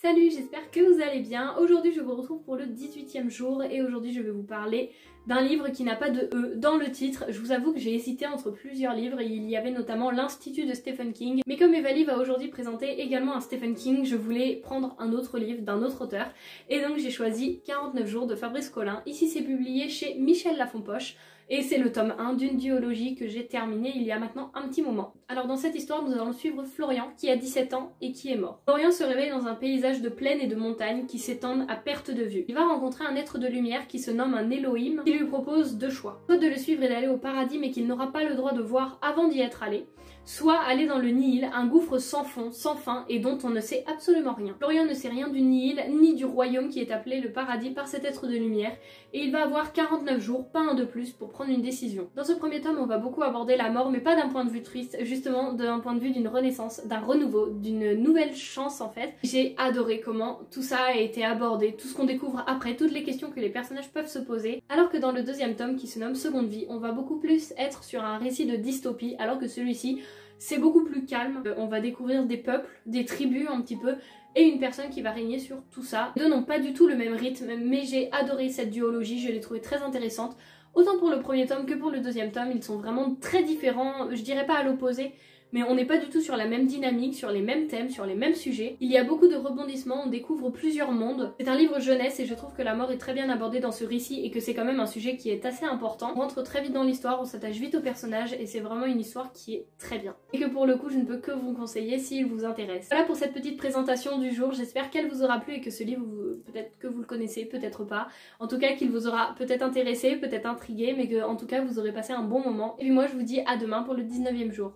Salut, j'espère que vous allez bien. Aujourd'hui je vous retrouve pour le 18e jour et aujourd'hui je vais vous parler d'un livre qui n'a pas de E dans le titre. Je vous avoue que j'ai hésité entre plusieurs livres, il y avait notamment l'Institut de Stephen King. Mais comme Evali va aujourd'hui présenter également un Stephen King, je voulais prendre un autre livre d'un autre auteur. Et donc j'ai choisi 49 jours de Fabrice Collin. Ici c'est publié chez Michel Lafon-Poche. Et c'est le tome 1 d'une duologie que j'ai terminée il y a maintenant un petit moment. Alors dans cette histoire, nous allons suivre Florian qui a 17 ans et qui est mort. Florian se réveille dans un paysage de plaine et de montagne qui s'étendent à perte de vue. Il va rencontrer un être de lumière qui se nomme un Elohim qui lui propose deux choix. Soit de le suivre et d'aller au paradis mais qu'il n'aura pas le droit de voir avant d'y être allé, soit aller dans le Nihil, un gouffre sans fond, sans fin et dont on ne sait absolument rien. Florian ne sait rien du Nihil ni du royaume qui est appelé le paradis par cet être de lumière et il va avoir 49 jours, pas un de plus, pour prendre une décision. Dans ce premier tome, on va beaucoup aborder la mort, mais pas d'un point de vue triste, justement d'un point de vue d'une renaissance, d'un renouveau, d'une nouvelle chance en fait. J'ai adoré comment tout ça a été abordé, tout ce qu'on découvre après, toutes les questions que les personnages peuvent se poser, alors que dans le deuxième tome, qui se nomme Seconde Vie, on va beaucoup plus être sur un récit de dystopie, alors que celui-ci, c'est beaucoup plus calme. On va découvrir des peuples, des tribus un petit peu, et une personne qui va régner sur tout ça. Les deux n'ont pas du tout le même rythme, mais j'ai adoré cette duologie, je l'ai trouvée très intéressante. Autant pour le premier tome que pour le deuxième tome, ils sont vraiment très différents, je dirais pas à l'opposé, mais on n'est pas du tout sur la même dynamique, sur les mêmes thèmes, sur les mêmes sujets. Il y a beaucoup de rebondissements, on découvre plusieurs mondes. C'est un livre jeunesse et je trouve que la mort est très bien abordée dans ce récit et que c'est quand même un sujet qui est assez important. On rentre très vite dans l'histoire, on s'attache vite aux personnages et c'est vraiment une histoire qui est très bien. Et que pour le coup, je ne peux que vous conseiller s'il vous intéresse. Voilà pour cette petite présentation du jour, j'espère qu'elle vous aura plu et que ce livre, peut-être que vous le connaissez, peut-être pas. En tout cas, qu'il vous aura peut-être intéressé, peut-être intrigué, mais que en tout cas, vous aurez passé un bon moment. Et puis moi, je vous dis à demain pour le 19e jour.